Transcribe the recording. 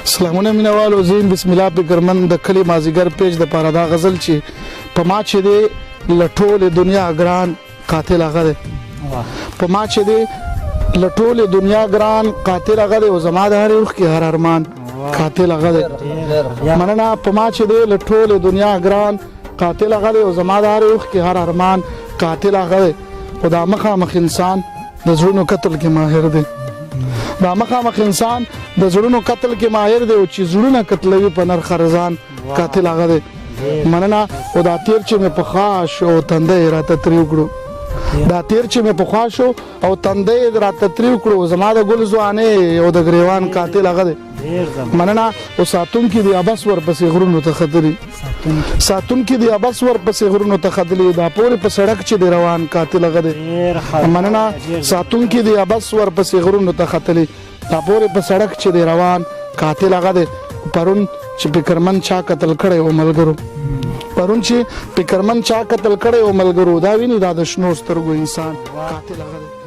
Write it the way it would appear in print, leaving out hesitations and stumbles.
سلامونه مینوالو، زین بسملlah فکرمند د کلی مازیګر پیج د پاره دا غزل چې په ما چې دی لټول دنیا ګران قاتل هغه دی، په ما چې دی لټول دنیا ګران قاتل هغه دی، او زما د هر روح کې هر ارمان قاتل هغه دی. مننه. په ما چې دی لټول دنیا ګران قاتل هغه دی، او زما د هر روح کې هر ارمان قاتل هغه دی. او دا مخامخ انسان د زړونو قتل کې ماهر دی، دا مخامخ انسان د زړونو قتل کې ماهر دی، او چې زړونه قتلوي په نر خرزان قاتل هغه دی. مننه. او دا تیر چې مې په خوا شو او تندی راته تریو کړو، دا تیر چې مې په خوا شو او تندی راته تریو کړو، زما د ګل ځوانې او د ګریوان قاتل هغه دی. مننه. او ساتونکي دی ابس ورپسې غرونو ته ختلي، ساتونکي دی ابس ورپسې غرونو ته ختلي، دا پورې په سړک چې دی روان قاتل هغه دی. مننه. ساتونکي دی ابس ورپسې غرونو ته ختلي، دا پورې په سړک چې دی روان قاتل هغه دی. پرون چې فکرمند چا قتل کړی و ملګرو، پرون چې فکرمند چا قتل کړی و ملګرو، دا ویني دا د شنو سترګو انسان قاتل هغه دی.